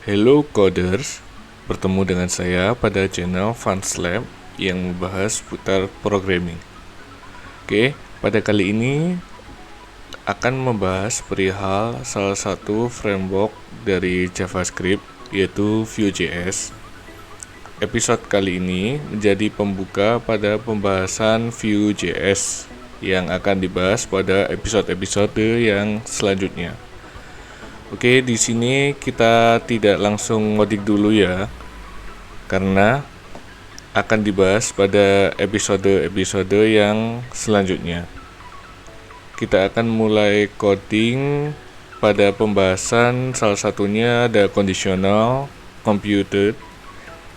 Hello Coders, bertemu dengan saya pada channel FunSlab yang membahas seputar programming. Oke, pada kali ini akan membahas perihal salah satu framework dari JavaScript, yaitu Vue.js. Episode kali ini menjadi pembuka pada pembahasan Vue.js yang akan dibahas pada episode-episode yang selanjutnya. Oke, di sini kita tidak langsung ngodik dulu ya, karena akan dibahas pada episode-episode yang selanjutnya. Kita akan mulai coding pada pembahasan salah satunya ada conditional, computed,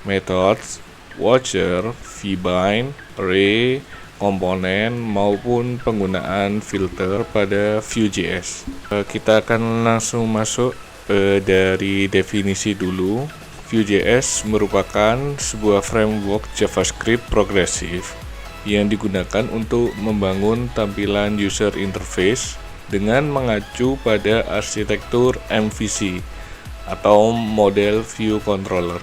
methods, watcher, vbind, array, komponen maupun penggunaan filter pada Vue.js. Kita akan langsung masuk dari definisi dulu. Vue.js merupakan sebuah framework JavaScript progresif yang digunakan untuk membangun tampilan user interface dengan mengacu pada arsitektur MVC atau model view controller.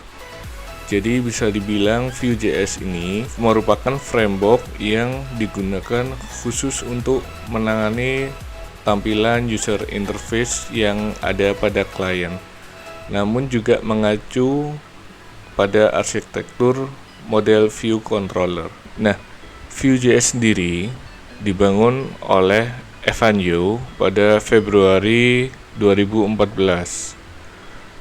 Jadi bisa dibilang Vue.js ini merupakan framework yang digunakan khusus untuk menangani tampilan user interface yang ada pada klien, namun juga mengacu pada arsitektur model view controller. Nah, Vue.js sendiri dibangun oleh Evan You pada Februari 2014.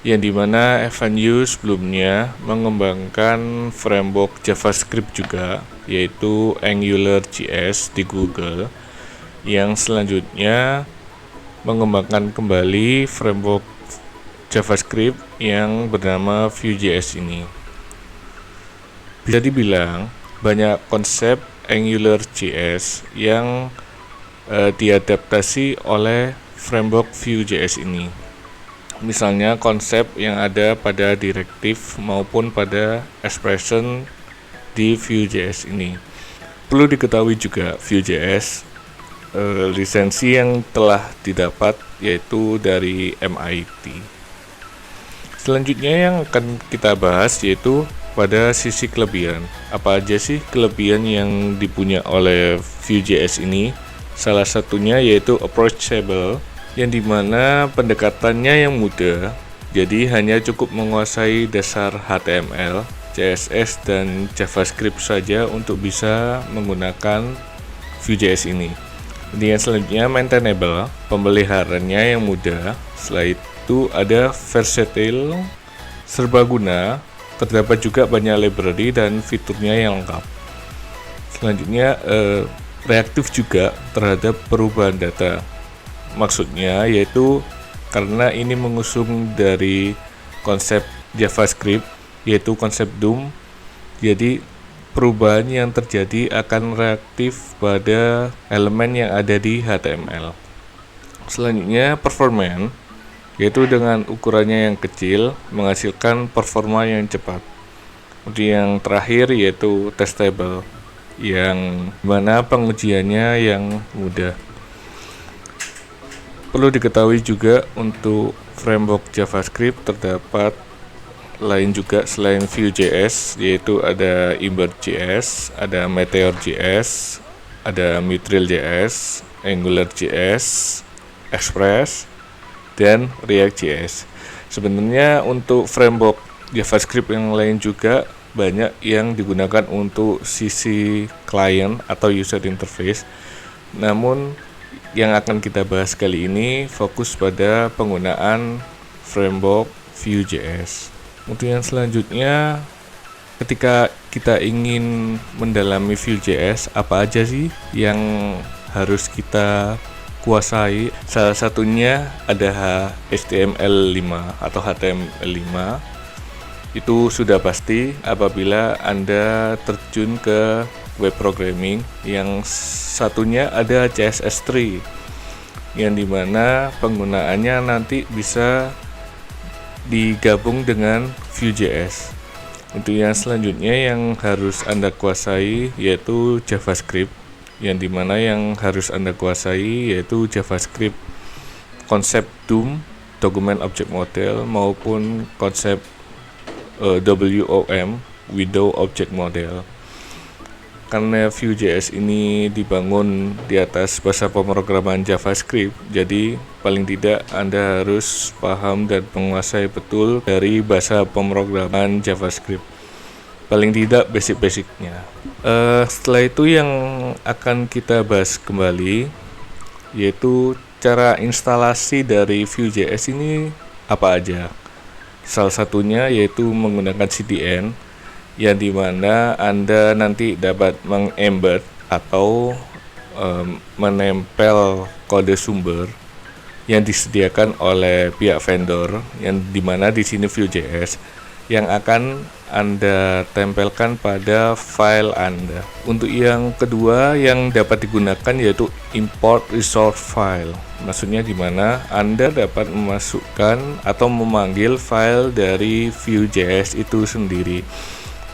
Yang dimana Evan You sebelumnya mengembangkan framework JavaScript juga, yaitu AngularJS di Google, yang selanjutnya mengembangkan kembali framework JavaScript yang bernama Vue.js ini. Bisa dibilang banyak konsep AngularJS yang diadaptasi oleh framework Vue.js ini. Misalnya konsep yang ada pada directive maupun pada expression di Vue.js ini. Perlu diketahui juga Vue.js lisensi yang telah didapat yaitu dari MIT. Selanjutnya yang akan kita bahas yaitu pada sisi kelebihan. Apa aja sih kelebihan yang dipunya oleh Vue.js ini? Salah satunya yaitu approachable, yang dimana pendekatannya yang mudah, jadi hanya cukup menguasai dasar HTML, CSS, dan JavaScript saja untuk bisa menggunakan Vue.js ini. Kemudian selanjutnya maintainable, pemeliharaannya yang mudah. Setelah itu ada versatile, serbaguna, terdapat juga banyak library dan fiturnya yang lengkap. Selanjutnya reaktif juga terhadap perubahan data. Maksudnya yaitu karena ini mengusung dari konsep JavaScript yaitu konsep DOM, jadi perubahan yang terjadi akan reaktif pada elemen yang ada di HTML. Selanjutnya performance, yaitu dengan ukurannya yang kecil menghasilkan performa yang cepat. Kemudian yang terakhir yaitu testable, yang mana pengujiannya yang mudah. Perlu diketahui juga untuk framework JavaScript terdapat lain juga selain Vue.js, yaitu ada Ember.js, ada Meteor.js, ada Mithril.js, AngularJS, Express, dan React.js. Sebenarnya untuk framework JavaScript yang lain juga banyak yang digunakan untuk sisi client atau user interface. Namun yang akan kita bahas kali ini fokus pada penggunaan framework Vue.js. Kemudian selanjutnya, ketika kita ingin mendalami Vue.js, apa aja sih yang harus kita kuasai? Salah satunya ada HTML5 atau HTML5. Itu sudah pasti apabila Anda terjun ke web programming. Yang satunya ada CSS3, yang dimana penggunaannya nanti bisa digabung dengan Vue.js. Untuk yang selanjutnya yang harus Anda kuasai yaitu JavaScript, yang dimana yang harus Anda kuasai yaitu JavaScript konsep DOM, dokumen object model maupun konsep WOM, Window Object Model. Karena Vue.js ini dibangun di atas bahasa pemrograman JavaScript, jadi paling tidak Anda harus paham dan menguasai betul dari bahasa pemrograman JavaScript. Paling tidak basic-basicnya. Setelah itu yang akan kita bahas kembali, yaitu cara instalasi dari Vue.js ini apa aja. Salah satunya yaitu menggunakan CDN, yang dimana Anda nanti dapat mengembed atau menempel kode sumber yang disediakan oleh pihak vendor, yang dimana di sini Vue.js yang akan Anda tempelkan pada file Anda. Untuk yang kedua yang dapat digunakan yaitu import resource file. Maksudnya dimana Anda dapat memasukkan atau memanggil file dari Vue.js itu sendiri.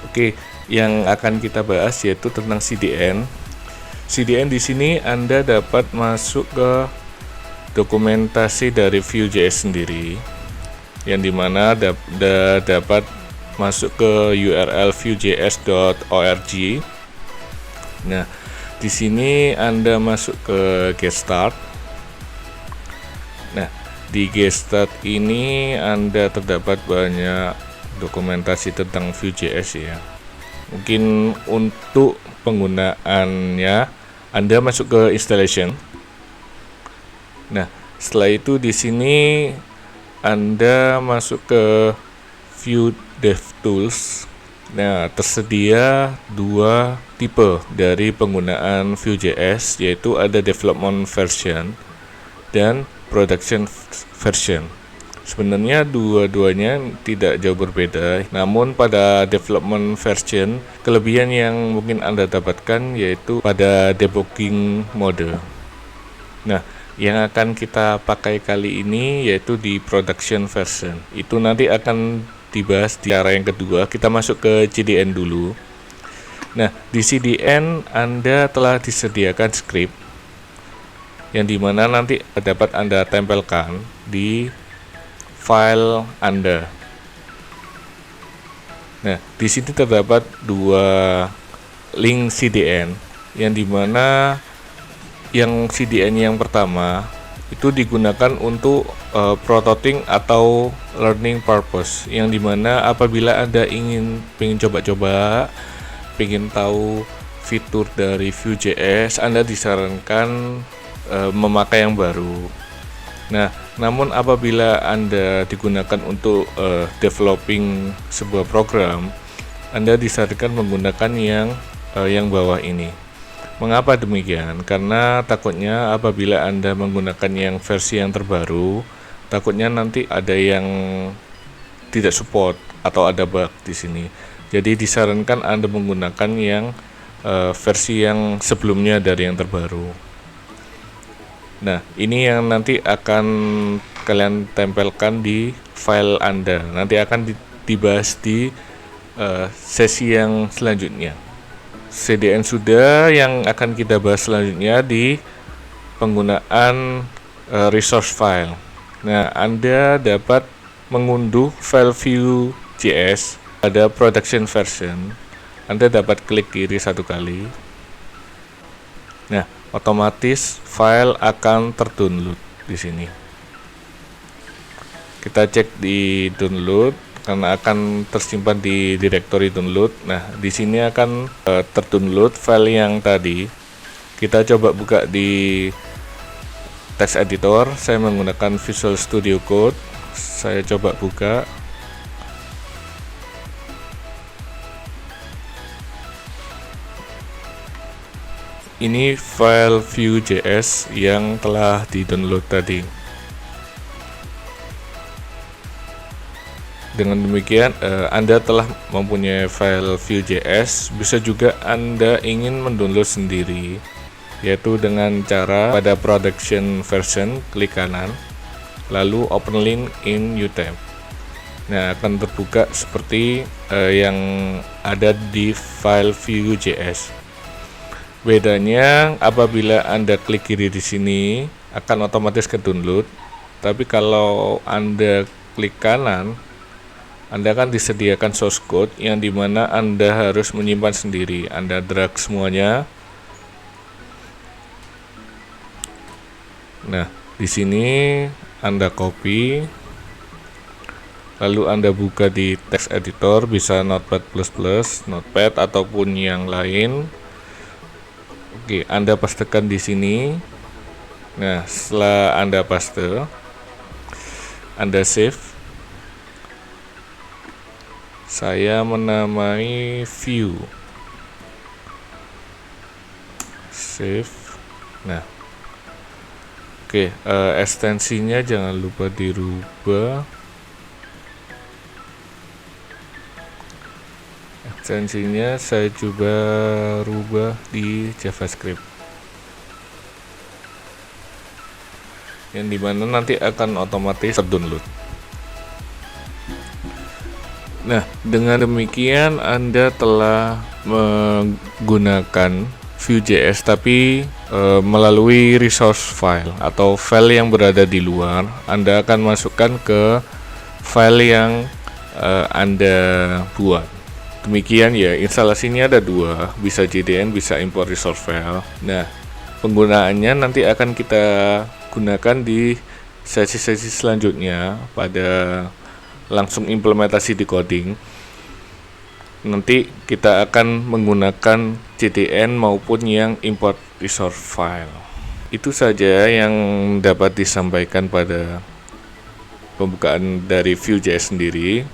Oke, yang akan kita bahas yaitu tentang CDN. CDN di sini Anda dapat masuk ke dokumentasi dari Vue.js sendiri, yang dimana dapat masuk ke URL vuejs.org. Nah, di sini Anda masuk ke get start. Nah, di get start ini Anda terdapat banyak dokumentasi tentang Vue.js ya. Mungkin untuk penggunaannya Anda masuk ke installation. Nah, setelah itu di sini Anda masuk ke Vue DevTools. Nah, tersedia dua tipe dari penggunaan Vue.js, yaitu ada development version dan production version. Sebenarnya dua-duanya tidak jauh berbeda, namun pada development version kelebihan yang mungkin Anda dapatkan yaitu pada debugging mode. Nah, yang akan kita pakai kali ini yaitu di production version. Itu nanti akan dibahas di cara yang kedua. Kita masuk ke CDN dulu. Nah, di CDN Anda telah disediakan script yang dimana nanti dapat Anda tempelkan di file Anda. Nah, di sini terdapat dua link CDN, yang dimana yang CDN yang pertama itu digunakan untuk prototyping atau learning purpose, yang dimana apabila Anda ingin coba-coba, ingin tahu fitur dari Vue.js, Anda disarankan memakai yang baru. Nah, namun apabila Anda digunakan untuk developing sebuah program, Anda disarankan menggunakan yang bawah ini. Mengapa demikian? Karena takutnya apabila Anda menggunakan yang versi yang terbaru, takutnya nanti ada yang tidak support atau ada bug di sini. Jadi disarankan Anda menggunakan yang versi yang sebelumnya dari yang terbaru. Nah, ini yang nanti akan kalian tempelkan di file Anda. Nanti akan dibahas di sesi yang selanjutnya. CDN sudah, yang akan kita bahas selanjutnya di penggunaan resource file. Nah, Anda dapat mengunduh file Vue.js pada production version. Anda dapat klik kiri satu kali. Nah, otomatis file akan terdownload di sini. Kita cek di download karena akan tersimpan di directory download. Nah, di sini akan terdownload file yang tadi. Kita coba buka di text editor. Saya menggunakan Visual Studio Code. Saya coba buka. Ini file Vue.js yang telah di-download tadi. Dengan demikian, Anda telah mempunyai file Vue.js. Bisa juga Anda ingin mendownload sendiri, yaitu dengan cara pada production version, klik kanan, lalu open link in uTab. Nah, akan terbuka seperti yang ada di file Vue.js. Bedanya apabila Anda klik kiri di sini akan otomatis ke download. Tapi kalau Anda klik kanan, Anda akan disediakan source code yang dimana Anda harus menyimpan sendiri. Anda drag semuanya. Nah, di sini Anda copy, lalu Anda buka di text editor, bisa Notepad++, Notepad ataupun yang lain. Oke, Anda pastekan di sini. Nah, setelah Anda paste, Anda save. Saya menamai view. Save. Nah, oke, ekstensinya jangan lupa dirubah. Ekstensinya saya coba rubah di JavaScript, yang dimana nanti akan otomatis terdownload. Nah, dengan demikian Anda telah menggunakan Vue.js tapi melalui resource file atau file yang berada di luar. Anda akan masukkan ke file yang Anda buat. Demikian ya, instalasinya ada dua, bisa JDN, bisa import resource file. Nah, penggunaannya nanti akan kita gunakan di sesi-sesi selanjutnya pada langsung implementasi di coding. Nanti kita akan menggunakan JDN maupun yang import resource file. Itu saja yang dapat disampaikan pada pembukaan dari Vue.js sendiri.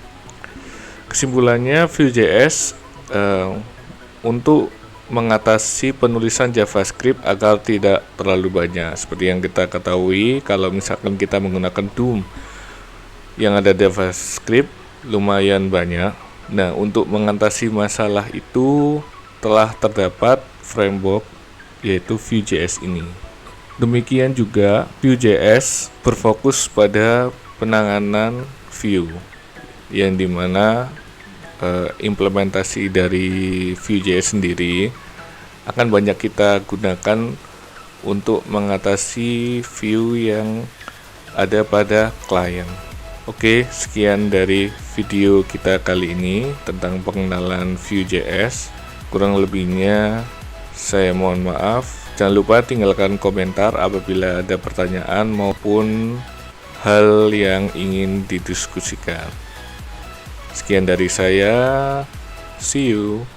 Kesimpulannya, Vue.js untuk mengatasi penulisan JavaScript agar tidak terlalu banyak. Seperti yang kita ketahui, kalau misalkan kita menggunakan DOM yang ada JavaScript lumayan banyak. Nah, untuk mengatasi masalah itu telah terdapat framework yaitu Vue.js ini. Demikian juga Vue.js berfokus pada penanganan Vue, yang dimana implementasi dari Vue.js sendiri akan banyak kita gunakan untuk mengatasi Vue yang ada pada klien. Oke, sekian dari video kita kali ini tentang pengenalan Vue.js. Kurang lebihnya saya mohon maaf. Jangan lupa tinggalkan komentar apabila ada pertanyaan maupun hal yang ingin didiskusikan. Sekian dari saya. See you.